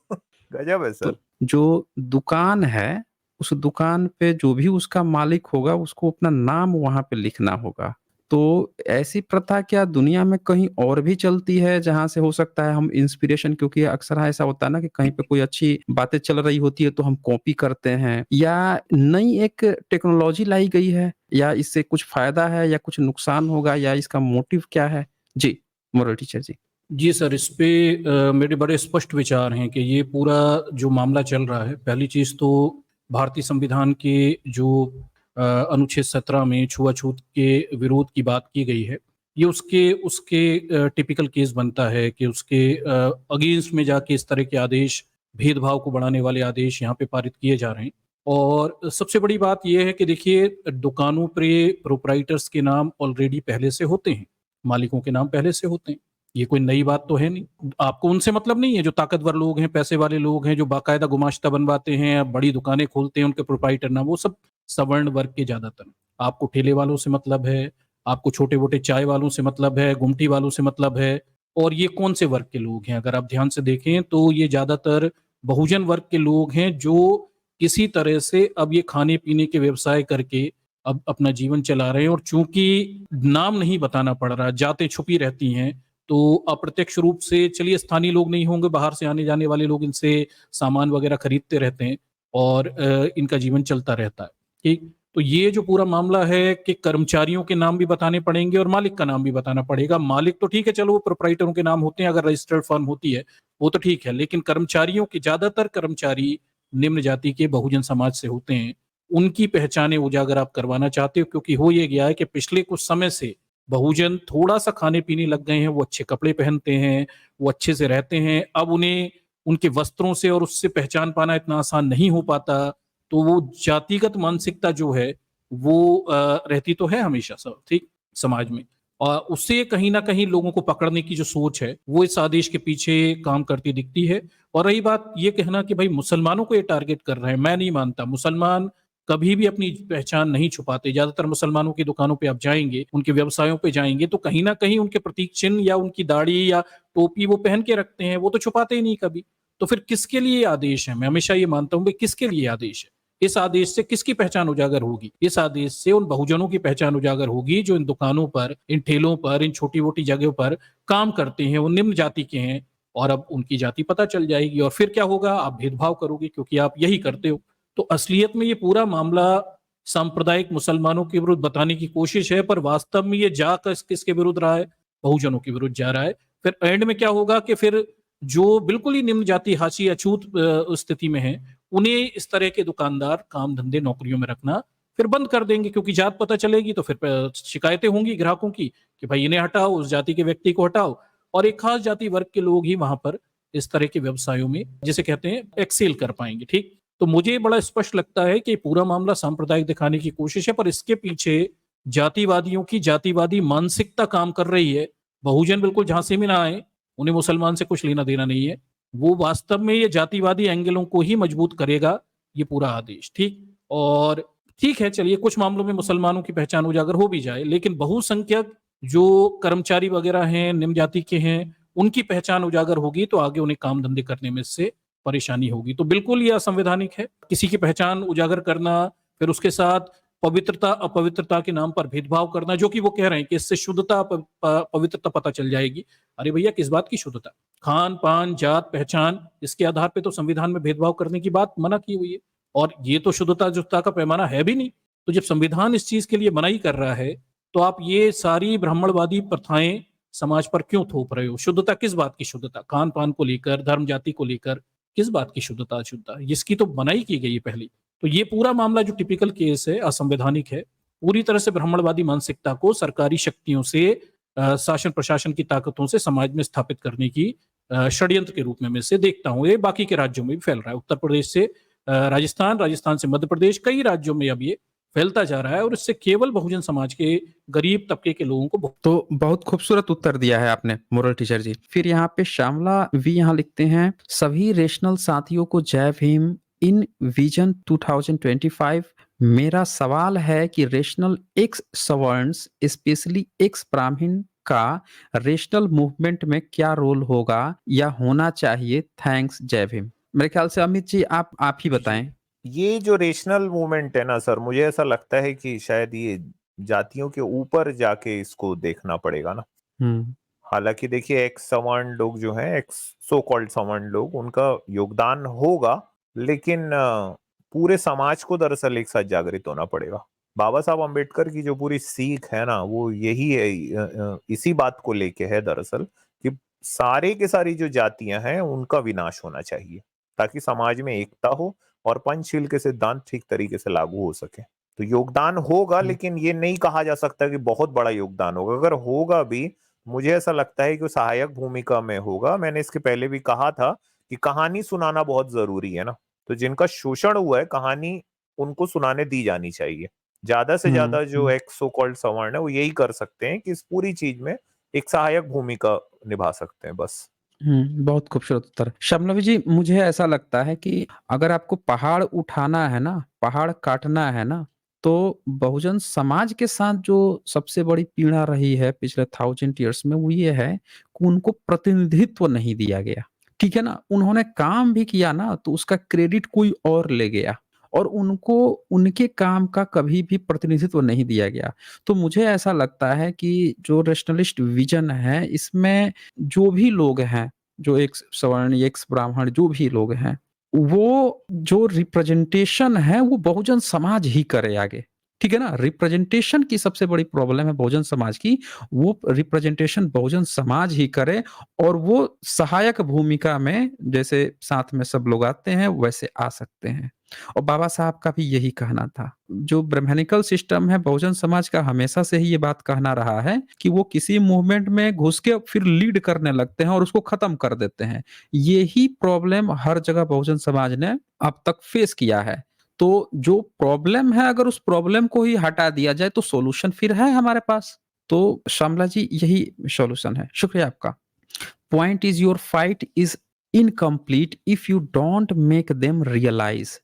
[SPEAKER 4] गजब है सर।
[SPEAKER 1] तो जो दुकान है, उस दुकान पे जो भी उसका मालिक होगा, उसको अपना नाम वहां पे लिखना होगा। तो ऐसी प्रथा क्या दुनिया में कहीं और भी चलती है जहाँ से हो सकता है हम इंस्पिरेशन, क्योंकि अक्सर ऐसा होता है ना कि कहीं पे कोई अच्छी बातें चल रही होती है तो हम कॉपी करते हैं, या नई एक टेक्नोलॉजी लाई गई है, या इससे कुछ फ़ायदा है या कुछ नुकसान होगा, या इसका मोटिव क्या है? जी, मोरल टीचर जी।
[SPEAKER 6] जी सर, इस पे मेरे बड़े स्पष्ट विचार हैं कि ये पूरा जो मामला चल रहा है, पहली चीज़ तो भारतीय संविधान के जो अनुच्छेद 17 में छुआछूत के विरोध की बात की गई है, ये उसके उसके टिपिकल केस बनता है कि उसके अगेंस्ट में जाके इस तरह के आदेश, भेदभाव को बढ़ाने वाले आदेश यहाँ पे पारित किए जा रहे हैं। और सबसे बड़ी बात ये है कि देखिए, दुकानों पे प्रोप्राइटर्स के नाम ऑलरेडी पहले से होते हैं, मालिकों के नाम पहले से होते हैं। ये कोई नई बात तो है नहीं। आपको उनसे मतलब नहीं है, जो ताकतवर लोग हैं, पैसे वाले लोग हैं, जो बाकायदा गुमाश्ता बनवाते हैं, बड़ी दुकानें खोलते हैं, उनके प्रोप्राइटर नाम, वो सब सवर्ण वर्ग के ज्यादातर। आपको ठेले वालों से मतलब है, आपको छोटे मोटे चाय वालों से मतलब है, गुमटी वालों से मतलब है। और ये कौन से वर्ग के लोग हैं? अगर आप ध्यान से देखें तो ये ज्यादातर बहुजन वर्ग के लोग हैं, जो किसी तरह से अब ये खाने पीने के व्यवसाय करके अब अपना जीवन चला रहे हैं। और चूंकि नाम नहीं बताना पड़ रहा, जातें छुपी रहती हैं, तो अप्रत्यक्ष रूप से, चलिए स्थानीय लोग नहीं होंगे, बाहर से आने जाने वाले लोग इनसे सामान वगैरह खरीदते रहते हैं और इनका जीवन चलता रहता है। ठीक, तो ये जो पूरा मामला है कि कर्मचारियों के नाम भी बताने पड़ेंगे और मालिक का नाम भी बताना पड़ेगा। मालिक तो ठीक है, चलो वो प्रोप्राइटरों के नाम होते हैं, अगर रजिस्टर्ड फर्म होती है वो तो ठीक है, लेकिन कर्मचारियों के, ज्यादातर कर्मचारी निम्न जाति के बहुजन समाज से होते हैं। उनकी पहचाने उजागर आप करवाना चाहते हो, क्योंकि हो ये गया है कि पिछले कुछ समय से बहुजन थोड़ा सा खाने पीने लग गए हैं, वो अच्छे कपड़े पहनते हैं, वो अच्छे से रहते हैं। अब उन्हें उनके वस्त्रों से और उससे पहचान पाना इतना आसान नहीं हो पाता, तो वो जातिगत मानसिकता जो है वो रहती तो है हमेशा सब, ठीक, समाज में। और उससे कहीं ना कहीं लोगों को पकड़ने की जो सोच है वो इस आदेश के पीछे काम करती दिखती है। और रही बात ये कहना कि भाई मुसलमानों को ये टारगेट कर रहे हैं, मैं नहीं मानता। मुसलमान कभी भी अपनी पहचान नहीं छुपाते। ज्यादातर मुसलमानों की दुकानों पे आप जाएंगे, उनके व्यवसायों पे जाएंगे, तो कहीं ना कहीं उनके प्रतीक चिन्ह या उनकी दाढ़ी या टोपी वो पहन के रखते हैं, वो तो छुपाते ही नहीं कभी। तो फिर किसके लिए आदेश है? मैं हमेशा ये मानता हूं कि किसके लिए आदेश है? इस आदेश से किसकी पहचान उजागर होगी? इस आदेश से उन बहुजनों की पहचान उजागर होगी जो इन दुकानों पर, इन ठेलों पर, इन छोटी मोटी जगहों पर काम करते हैं, वो निम्न जाति के हैं। और अब उनकी जाति पता चल जाएगी और फिर क्या होगा? आप भेदभाव करोगे, क्योंकि आप यही करते हो। तो असलियत में ये पूरा मामला सांप्रदायिक मुसलमानों के विरुद्ध बताने की कोशिश है, पर वास्तव में ये जा किसके विरुद्ध रहा है? बहुजनों के विरुद्ध जा रहा है। फिर एंड में क्या होगा कि फिर जो बिल्कुल ही निम्न जाति, हाशी अछूत स्थिति में है, उन्हें इस तरह के दुकानदार काम धंधे नौकरियों में रखना फिर बंद कर देंगे, क्योंकि जात पता चलेगी तो फिर शिकायतें होंगी ग्राहकों की कि भाई इन्हें हटाओ, उस जाति के व्यक्ति को हटाओ। और एक खास जाति वर्ग के लोग ही वहां पर इस तरह के व्यवसायों में, जिसे कहते हैं, एक्सेल कर पाएंगे। ठीक, तो मुझे बड़ा स्पष्ट लगता है कि पूरा मामला सांप्रदायिक दिखाने की कोशिश है, पर इसके पीछे जातिवादियों की जातिवादी मानसिकता काम कर रही है। बहुजन बिल्कुल झांसे में ना आए, उन्हें मुसलमान से कुछ लेना देना नहीं है। वो वास्तव में ये जातिवादी एंगलों को ही मजबूत करेगा ये पूरा आदेश। ठीक, और ठीक है, चलिए कुछ मामलों में मुसलमानों की पहचान उजागर हो भी जाए, लेकिन बहुसंख्यक जो कर्मचारी वगैरह हैं, निम्न जाति के हैं, उनकी पहचान उजागर होगी तो आगे उन्हें काम धंधे करने में से परेशानी होगी। तो बिल्कुल ये असंवैधानिक है, किसी की पहचान उजागर करना, फिर उसके साथ पवित्रता अपवित्रता के नाम पर भेदभाव करना, जो कि वो कह रहे हैं कि इससे शुद्धता पवित्रता पता चल जाएगी। अरे भैया, किस बात की शुद्धता? खान पान, जात पहचान, इसके आधार पे तो संविधान में भेदभाव करने की बात मना की हुई है, और ये तो शुद्धता जुद्धता का पैमाना है भी नहीं। तो जब संविधान इस चीज के लिए मनाही कर रहा है, तो आप ये सारी ब्राह्मणवादी प्रथाएं समाज पर क्यों थोप रहे हो? शुद्धता किस बात की शुद्धता? खान पान को लेकर, धर्म जाति को लेकर किस बात की शुद्धता अशुद्धता? इसकी तो मनाही की गई है पहले। तो ये पूरा मामला जो टिपिकल केस है, असंवैधानिक है, पूरी तरह से ब्राह्मणवादी मानसिकता को सरकारी शक्तियों से, शासन प्रशासन की ताकतों से समाज में स्थापित करने की षड्यंत्र के रूप में मैं इसे देखता हूँ। ये बाकी के राज्यों में भी फैल रहा है, उत्तर प्रदेश से राजस्थान, राजस्थान से मध्य प्रदेश, कई राज्यों में अब ये फैलता जा रहा है, और इससे केवल बहुजन समाज के गरीब तबके के लोगों को
[SPEAKER 1] तो बहुत खूबसूरत उत्तर दिया है आपने मोरल टीचर जी। फिर यहाँ पे श्यामला वी यहाँ लिखते हैं, सभी रेशनल साथियों को जय भीम। इन विजन 2025 मेरा सवाल है कि रेशनल एक्स सवर्ण, स्पेशली एक्स ब्राह्मण का रेशनल मूवमेंट में क्या रोल होगा या होना चाहिए? थैंक्स, जय भीम। मेरे ख्याल से अमित जी आप ही बताएं।
[SPEAKER 4] ये जो रेशनल मूवमेंट है ना सर, मुझे ऐसा लगता है कि शायद ये जातियों के ऊपर जाके इसको देखना पड़ेगा ना। हालांकि देखिए एक्स सवर्ण लोग जो हैं, एक्स सो कॉल्ड सवर्ण लोग, उनका योगदान होगा, लेकिन पूरे समाज को दरअसल एक साथ जागृत होना पड़ेगा। बाबा साहब अम्बेडकर की जो पूरी सीख है ना, वो यही है, इसी बात को लेके है दरअसल, कि सारे के सारी जो जातियां हैं उनका विनाश होना चाहिए, ताकि समाज में एकता हो और पंचशील के सिद्धांत ठीक तरीके से लागू हो सके। तो योगदान होगा, लेकिन ये नहीं कहा जा सकता कि बहुत बड़ा योगदान होगा। अगर होगा भी, मुझे ऐसा लगता है कि वो सहायक भूमिका में होगा। मैंने इसके पहले भी कहा था कि कहानी सुनाना बहुत जरूरी है ना, तो जिनका शोषण हुआ है कहानी उनको सुनाने दी जानी चाहिए। ज्यादा से ज्यादा जो एक्स सो कॉल्ड सवर्ण है वो यही कर सकते हैं कि इस पूरी चीज में एक सहायक भूमिका निभा सकते हैं बस।
[SPEAKER 1] बहुत खूबसूरत उत्तर। शामलवी जी, मुझे ऐसा लगता है कि अगर आपको पहाड़ उठाना है ना, पहाड़ काटना है ना, तो बहुजन समाज के साथ जो सबसे बड़ी पीड़ा रही है पिछले 1000 ईयर्स में, वो ये है कि उनको प्रतिनिधित्व नहीं दिया गया। ठीक है ना? उन्होंने काम भी किया ना, तो उसका क्रेडिट कोई और ले गया और उनको उनके काम का कभी भी प्रतिनिधित्व नहीं दिया गया। तो मुझे ऐसा लगता है कि जो रैशनलिस्ट विज़न है, इसमें जो भी लोग हैं, जो एक्स सवर्ण, एक्स ब्राह्मण जो भी लोग हैं, वो जो रिप्रेजेंटेशन है वो बहुजन समाज ही करे आगे। ठीक है ना? रिप्रेजेंटेशन की सबसे बड़ी प्रॉब्लम है बहुजन समाज की, वो रिप्रेजेंटेशन बहुजन समाज ही करे और वो सहायक भूमिका में जैसे साथ में सब लोग आते हैं वैसे आ सकते हैं। और बाबा साहब का भी यही कहना था। जो ब्राह्मणिकल सिस्टम है बहुजन समाज का हमेशा से ही ये बात कहना रहा है कि वो किसी मूवमेंट में घुस के फिर लीड करने लगते हैं और उसको खत्म कर देते हैं। यही प्रॉब्लम हर जगह बहुजन समाज ने अब तक फेस किया है। तो जो प्रॉब्लम है अगर उस प्रॉब्लम को ही हटा दिया जाए तो सॉल्यूशन फिर है हमारे पास। तो श्यामला जी यही सॉल्यूशन है। शुक्रिया आपका। Point is your fight is incomplete if you don't make them realize।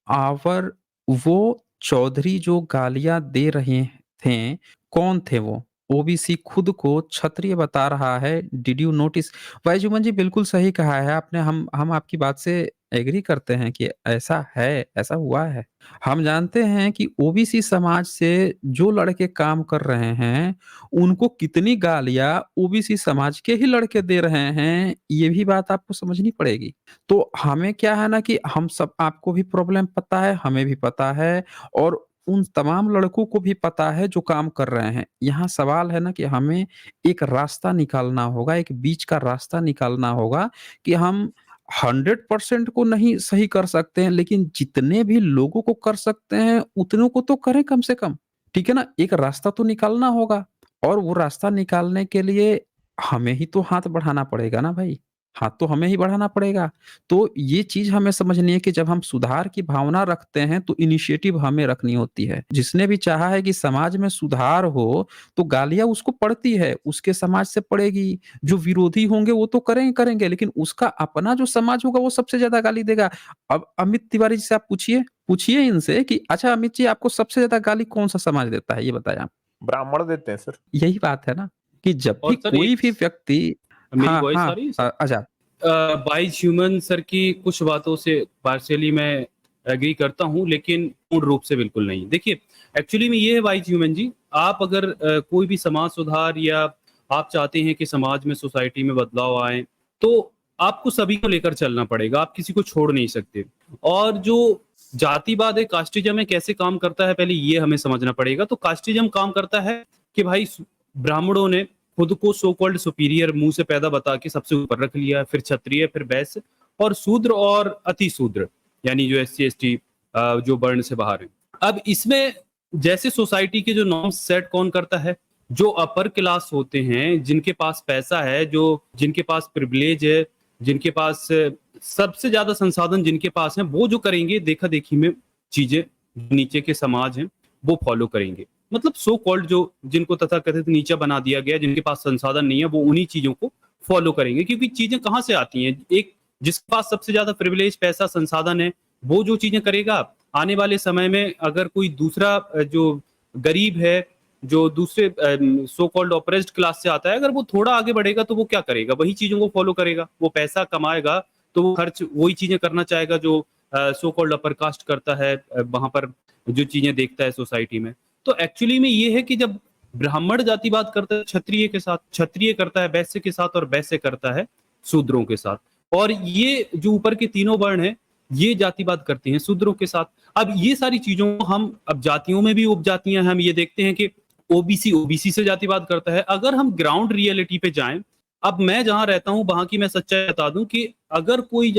[SPEAKER 1] आवर वो चौधरी जो गालियां दे रहे थे, कौन थे वो? ओबीसी खुद को क्षत्रिय बता रहा है। Did you notice? वाईजुमन जी बिल्कुल सही कहा है आपने। हम आपकी बात से एग्री करते हैं कि ऐसा है, ऐसा हुआ है। हम जानते हैं कि ओबीसी समाज से जो लड़के काम कर रहे हैं उनको कितनी गालियाँ ओबीसी समाज के ही लड़के दे रहे हैं, ये भी बात आपको समझनी पड़ेगी। तो हमें क्या है ना कि हम सब, आपको भी प्रॉब्लम पता है, हमें भी पता है और उन तमाम लड़कों को भी पता है जो काम कर रहे हैं। यहाँ सवाल है ना कि हमें एक रास्ता निकालना होगा, एक बीच का रास्ता निकालना होगा कि हम 100% को नहीं सही कर सकते हैं, लेकिन जितने भी लोगों को कर सकते हैं, उतनों को तो करें कम से कम। ठीक है ना? एक रास्ता तो निकालना होगा। और वो रास्ता निकालने के लिए हमें ही तो हाथ बढ़ाना पड़ेगा ना भाई, हाथ तो हमें ही बढ़ाना पड़ेगा। तो ये चीज़ हमें समझनी है कि जब हम सुधार की भावना रखते हैं तो इनिशिएटिव हमें रखनी होती है। जिसने भी चाहा है कि समाज में सुधार हो, तो गालियाँ उसको पड़ती है, उसके समाज से पड़ेगी। जो विरोधी होंगे वो तो करेंगे, लेकिन उसका अपना जो समाज होगा वो सबसे ज़्यादा गाली देगा। अब अमित तिवारी जी से आप पूछिए इनसे कि अच्छा अमित जी, आपको सबसे ज़्यादा गाली कौन-सा समाज देता है? ये बताएँ आप।
[SPEAKER 4] ब्राह्मण देते हैं सर।
[SPEAKER 1] यही बात है ना कि जब भी
[SPEAKER 5] और सर
[SPEAKER 1] कोई
[SPEAKER 5] एक
[SPEAKER 1] भी व्यक्ति
[SPEAKER 5] मेरी
[SPEAKER 1] हाँ,
[SPEAKER 5] वॉइस आ
[SPEAKER 1] हाँ,
[SPEAKER 5] रही है सर?
[SPEAKER 1] आज़ाद।
[SPEAKER 5] वाइज ह्यूमन सर की कुछ बातों से पार्शियली मैं एग्री करता हूं, लेकिन पूर्ण रूप से बिल्कुल नहीं। देखिए, एक्चुअली में ये है वाइज ह्यूमन जी, आप अगर कोई भी समाज सुधार या आप चाहते हैं कि समाज में, सोसाइटी में बदलाव आए, तो आपको सभी को लेकर चलना पड़ेगा, आप किसी को छोड़ नहीं सकते। और जो जातिवाद है, कास्टिज्म है, कैसे काम करता है पहले ये हमें समझना पड़ेगा। तो कास्टिज्म काम करता है कि भाई ब्राह्मणों ने खुद को सो कॉल्ड सुपीरियर मुंह से पैदा बता के सबसे ऊपर रख लिया, फिर क्षत्रिय, फिर वैश्य और शूद्र और अति शूद्र, यानी जो SC ST जो वर्ण से बाहर है। अब इसमें जैसे सोसाइटी के जो नॉर्म्स सेट कौन करता है? जो अपर क्लास होते हैं, जिनके पास पैसा है, जो जिनके पास प्रिविलेज है, जिनके पास सबसे ज्यादा संसाधन जिनके पास है, वो जो करेंगे देखा देखी में चीजें, नीचे के समाज हैं वो फॉलो करेंगे। मतलब सो कॉल्ड जो जिनको तथाकथित नीचा बना दिया गया, जिनके पास संसाधन नहीं है, वो उन्हीं चीजों को फॉलो करेंगे। क्योंकि चीजें कहां से आती हैं? एक जिसके पास सबसे ज्यादा प्रिविलेज, पैसा, संसाधन है, वो जो चीजें करेगा। आने वाले समय में अगर कोई दूसरा जो गरीब है, जो दूसरे सो कॉल्ड ऑप्रेस्ड क्लास से आता है, अगर वो थोड़ा आगे बढ़ेगा तो वो क्या करेगा? वही चीजों को फॉलो करेगा। वो पैसा कमाएगा तो वो खर्च वही चीजें करना चाहेगा जो सो कॉल्ड अपर कास्ट करता है, वहां पर जो चीजें देखता है सोसाइटी में। तो एक्चुअली में ये है कि जब ब्राह्मण जातिवाद करता है क्षत्रिय के साथ, क्षत्रिय करता है वैश्य के साथ, और वैश्य करता है शूद्रों के साथ, और ये जो ऊपर के तीनों वर्ण है ये जातिवाद करते हैं शूद्रों के साथ। अब ये सारी चीजों को हम, अब जातियों में भी उपजातियां हैं, हम ये देखते हैं कि ओबीसी ओबीसी से जातिवाद करता है। अगर हम ग्राउंड रियलिटी पे जाएं, अब मैं जहां रहता हूं वहां की मैं सच्चाई बता दूं कि अगर कोई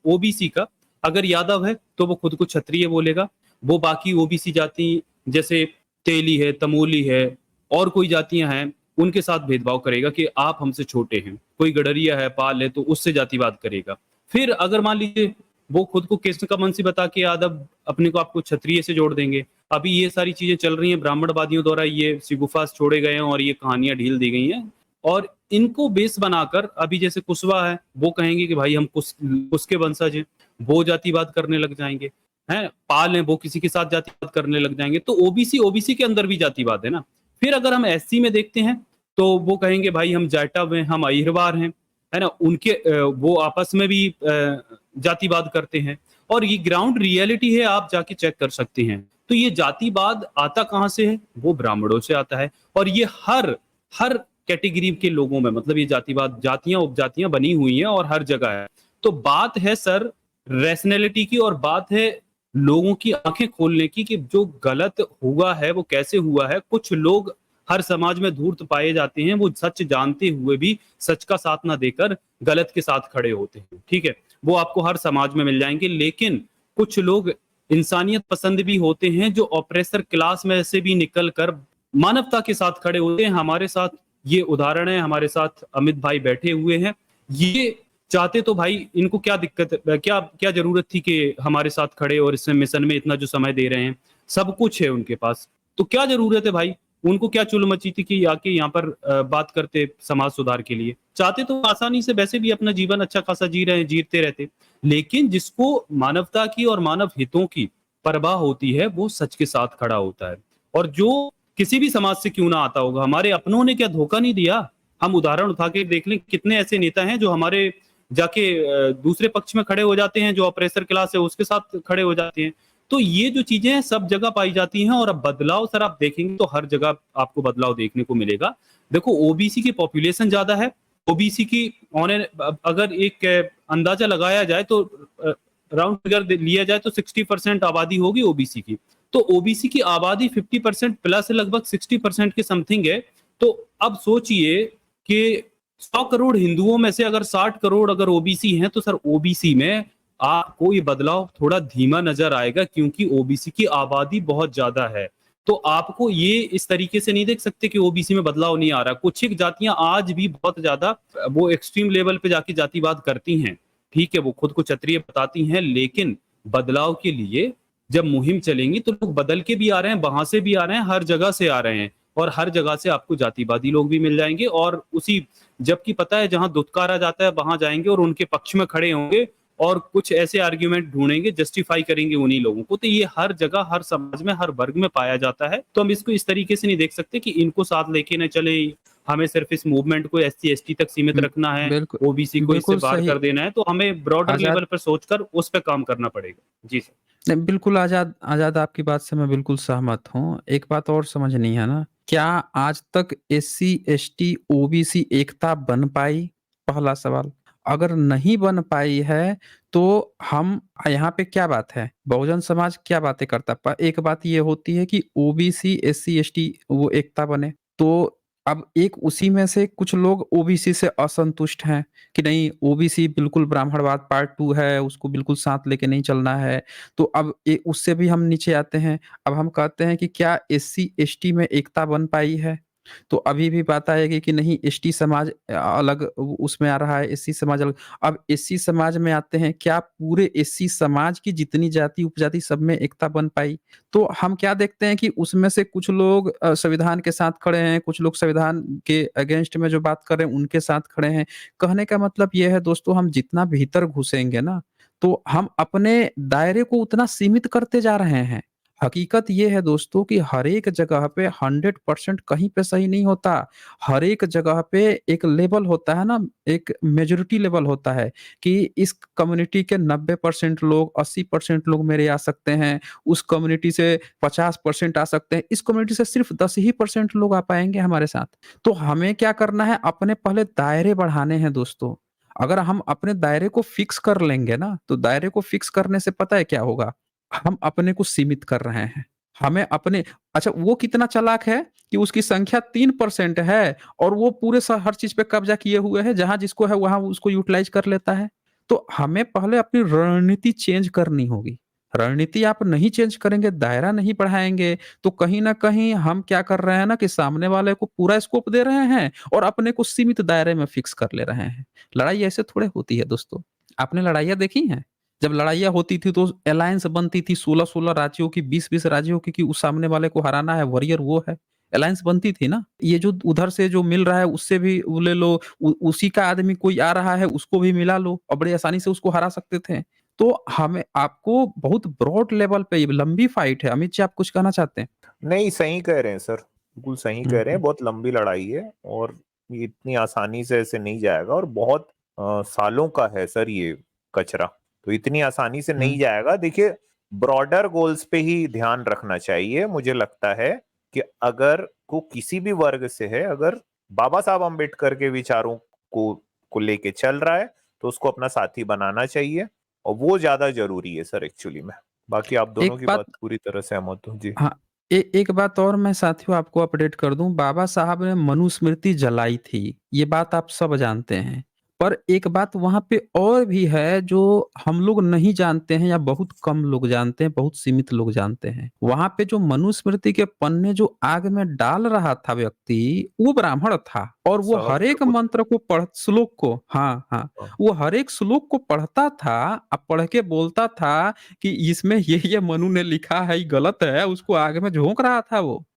[SPEAKER 5] ओबीसी का अगर यादव है तो वो खुद को क्षत्रिय बोलेगा, वो बाकी ओबीसी जाति जैसे तेली है, तमोली है और कोई जातियां हैं उनके साथ भेदभाव करेगा कि आप हमसे छोटे हैं। कोई गडरिया है, पाल है, तो उससे जातिवाद करेगा। फिर अगर मान लीजिए वो खुद को कृष्ण का वंशी बता के यादव अपने को आपको क्षत्रिय से जोड़ देंगे। अभी ये सारी चीजें चल रही हैं ब्राह्मणवादियों द्वारा, ये सिगुफा छोड़े गए हैं और ये कहानियां ढील दी गई हैं, और इनको बेस बनाकर अभी जैसे कुशवा है वो कहेंगे कि भाई हम कुश के वंशज हैं, वो जातिवाद करने लग जाएंगे, हैं पाल हैं वो किसी के साथ जातिवाद करने लग जाएंगे। तो ओबीसी ओबीसी के अंदर भी जातिवाद है ना। फिर अगर हम एससी में देखते हैं तो वो कहेंगे भाई हम जाटव हैं, हम अहिरवार हैं, है ना, उनके वो आपस में भी जातिवाद करते हैं। और ये ग्राउंड रियलिटी है, आप जाके चेक कर सकते हैं। तो ये जातिवाद आता कहां से है? वो ब्राह्मणों से आता है, और ये हर हर कैटेगरी के लोगों में, मतलब ये जातिवाद, जातियां उपजातियां बनी हुई हैं और हर जगह है। तो बात है सर रैशनैलिटी की, और बात है लोगों की आंखें खोलने की कि जो गलत हुआ है वो कैसे हुआ है। कुछ लोग हर समाज में धूर्त पाए जाते हैं, वो सच जानते हुए भी सच का साथ ना देकर गलत के साथ खड़े होते हैं, ठीक है, वो आपको हर समाज में मिल जाएंगे। लेकिन कुछ लोग इंसानियत पसंद भी होते हैं जो ऑपरेसर क्लास में से भी निकलकर मानवता के साथ खड़े होते हैं। हमारे साथ ये उदाहरण है, हमारे साथ अमित भाई बैठे हुए हैं। ये चाहते तो भाई इनको क्या दिक्कत, क्या क्या जरूरत थी कि हमारे साथ खड़े और इस मिशन में इतना जो समय दे रहे हैं, सब कुछ है उनके पास, तो क्या जरूरत है भाई, उनको क्या चुल मची थी कि आके यहाँ पर बात करते समाज सुधार के लिए। चाहते तो आसानी से वैसे भी अपना जीवन अच्छा खासा जी रहे हैं, जीते रहते। लेकिन जिसको मानवता की और मानव हितों की परवाह होती है वो सच के साथ खड़ा होता है। और जो किसी भी समाज से क्यों ना आता होगा, हमारे अपनों ने क्या धोखा नहीं दिया? हम उदाहरण उठा के देख लें, कितने ऐसे नेता हैं जो हमारे जाके दूसरे पक्ष में खड़े हो जाते हैं, जो ऑपरेसर क्लास है उसके साथ खड़े हो जाते हैं। तो ये जो चीजें हैं सब जगह पाई जाती हैं, और अब बदलाव सर आप देखेंगे तो हर जगह आपको बदलाव देखने को मिलेगा। देखो ओबीसी की पॉपुलेशन ज्यादा है, ओबीसी की अगर एक अंदाजा लगाया जाए तो राउंड फिगर लिया जाए तो 60% आबादी होगी ओबीसी की। तो ओबीसी की आबादी 50% प्लस लगभग 60% के समथिंग है। तो अब सोचिए कि 100 करोड़ हिंदुओं में से अगर 60 करोड़ अगर ओबीसी हैं, तो सर ओबीसी में आपको ये बदलाव थोड़ा धीमा नजर आएगा, क्योंकि ओबीसी की आबादी बहुत ज्यादा है। तो आपको ये इस तरीके से नहीं देख सकते कि ओबीसी में बदलाव नहीं आ रहा। कुछ एक जातियां आज भी बहुत ज्यादा वो एक्सट्रीम लेवल पे जाके जातिवाद करती हैं, ठीक है, वो खुद को क्षत्रिय बताती हैं, लेकिन बदलाव के लिए जब मुहिम चलेंगी तो लोग बदल के भी आ रहे हैं, वहां से भी आ रहे हैं, हर जगह से आ रहे हैं, और हर जगह से आपको जातिवादी लोग भी मिल जाएंगे। और उसी, जबकि पता है जहां दुत्कारा जाता है वहां जाएंगे और उनके पक्ष में खड़े होंगे और कुछ ऐसे आर्ग्यूमेंट ढूंढेंगे, जस्टिफाई करेंगे उन्हीं लोगों को। तो ये हर जगह, हर समाज में, हर वर्ग में पाया जाता है। तो हम इसको इस तरीके से नहीं देख सकते कि इनको साथ लेके न चले, हमें सिर्फ इस मूवमेंट को एससी एसटी तक सीमित रखना है,
[SPEAKER 1] बिल्कुल
[SPEAKER 5] ओबीसी को इससे
[SPEAKER 1] बिल्कुल
[SPEAKER 5] बाहर
[SPEAKER 1] सही।
[SPEAKER 5] कर देना है। तो हमें ब्रॉडर
[SPEAKER 1] आजाद
[SPEAKER 5] लेवल पर सोचकर उस पर काम करना पड़ेगा। जी सर।
[SPEAKER 1] नहीं, बिल्कुल आजाद आजाद आपकी बात से मैं बिल्कुल सहमत हूँ। एक बात और समझनी है ना, क्या आज तक एससी एसटी ओबीसी एकता बन पाई? पहला सवाल। अगर नहीं बन पाई है तो हम यहाँ पे क्या बात है, बहुजन समाज क्या बातें करता? एक बात ये होती है कि ओबीसी एससी एसटी वो एकता बने, तो अब एक उसी में से कुछ लोग ओबीसी से असंतुष्ट हैं कि नहीं, ओबीसी बिल्कुल ब्राह्मणवाद पार्ट 2 है, उसको बिल्कुल साथ लेके नहीं चलना है। तो अब उससे भी हम नीचे आते हैं। अब हम कहते हैं कि क्या एससी एसटी में एकता बन पाई है? तो अभी भी बात आएगी कि नहीं, एसटी समाज अलग उसमें आ रहा है, एससी समाज अलग। अब एससी समाज में आते हैं, क्या पूरे एससी समाज की जितनी जाति उपजाति सब में एकता बन पाई? तो हम क्या देखते हैं कि उसमें से कुछ लोग संविधान के साथ खड़े हैं, कुछ लोग संविधान के अगेंस्ट में जो बात कर रहे हैं उनके साथ खड़े हैं। कहने का मतलब ये है दोस्तों, हम जितना भीतर घुसेंगे ना, तो हम अपने दायरे को उतना सीमित करते जा रहे हैं। हकीकत ये है दोस्तों कि हर एक जगह पे 100% कहीं पे सही नहीं होता। हर एक जगह पे एक लेवल होता है ना, एक मेजॉरिटी लेवल होता है कि इस कम्युनिटी के 90% लोग, 80% लोग मेरे आ सकते हैं, उस कम्युनिटी से 50% आ सकते हैं, इस कम्युनिटी से सिर्फ 10 ही % लोग आ पाएँगे हमारे साथ। तो हमें क्या करना है, अपने पहले दायरे बढ़ाने हैं दोस्तों। अगर हम अपने दायरे को फिक्स कर लेंगे ना, तो दायरे को फिक्स करने से पता है क्या होगा? हम अपने को सीमित कर रहे हैं। हमें अपने अच्छा वो कितना चालाक है कि उसकी संख्या 3% है और वो पूरे हर चीज़ पे कब्ज़ा किए हुए है, जहाँ जिसको है वहाँ उसको यूटिलाइज़ कर लेता है। तो हमें पहले अपनी रणनीति चेंज करनी होगी। रणनीति आप नहीं चेंज करेंगे, दायरा नहीं बढ़ाएँगे, तो कहीं न कहीं हम क्या कर रहे हैं ना कि सामने वाले को पूरा स्कोप दे रहे हैं और अपने को सीमित दायरे में फिक्स कर ले रहे हैं। लड़ाई ऐसे थोड़े होती है दोस्तों। आपने लड़ाइयाँ देखी हैं? जब लड़ाइयाँ होती थी तो अलायंस बनती थी 16-16 राज्यों की, 20-20 राज्यों की कि उस सामने वाले को हराना है, वॉरियर वो है। अलायंस बनती थी ना। ये जो उधर से जो मिल रहा है उससे भी वो ले लो, उसी का आदमी कोई आ रहा है उसको भी मिला लो और बड़ी आसानी से उसको हरा सकते थे। तो हमें आपको बहुत ब्रॉड लेवल पे ये लंबी फाइट है। अमित जी, आप कुछ कहना चाहते हैं?
[SPEAKER 4] नहीं, सही कह रहे हैं सर, बिल्कुल सही कह
[SPEAKER 1] हुँ,
[SPEAKER 4] रहे हैं,
[SPEAKER 1] हुँ।
[SPEAKER 4] बहुत लंबी लड़ाई है और ये इतनी आसानी से ऐसे नहीं जाएगा और बहुत सालों का है सर ये कचरा, तो इतनी आसानी से नहीं
[SPEAKER 1] हुँ।
[SPEAKER 4] जाएगा। देखिए, ब्रॉडर गोल्स पे ही ध्यान रखना चाहिए। मुझे लगता है कि अगर को किसी भी वर्ग से है, अगर बाबा साहब अम्बेडकर के विचारों को लेके चल रहा है, तो उसको अपना साथी बनाना चाहिए और वो ज्यादा जरूरी है सर एक्चुअली में। बाकी आप दोनों
[SPEAKER 1] एक
[SPEAKER 4] की
[SPEAKER 1] बात
[SPEAKER 4] बात पूरी तरह सहमत हूँ जी।
[SPEAKER 1] हाँ, एक बात और मैं साथियों आपको अपडेट कर दूँ, बाबा साहब ने मनुस्मृति जलाई थी, ये बात आप सब जानते हैं। पर एक बात वहाँ पे और भी है जो हम लोग नहीं जानते हैं या बहुत कम लोग जानते हैं, बहुत सीमित लोग जानते हैं। वहाँ पे जो मनुस्मृति के पन्ने जो आग में डाल रहा था व्यक्ति, वो ब्राह्मण था और वो हर एक
[SPEAKER 4] सहस्त्रबुद्धि।
[SPEAKER 1] मंत्र को श्लोक को हाँ, हाँ,
[SPEAKER 4] हाँ।
[SPEAKER 1] वो हर एक श्लोक को पढ़ता था, पढ़ के बोलता था कि इसमें ये मनु ने लिखा है, ये गलत है, उसको आग में झोंक रहा था वो।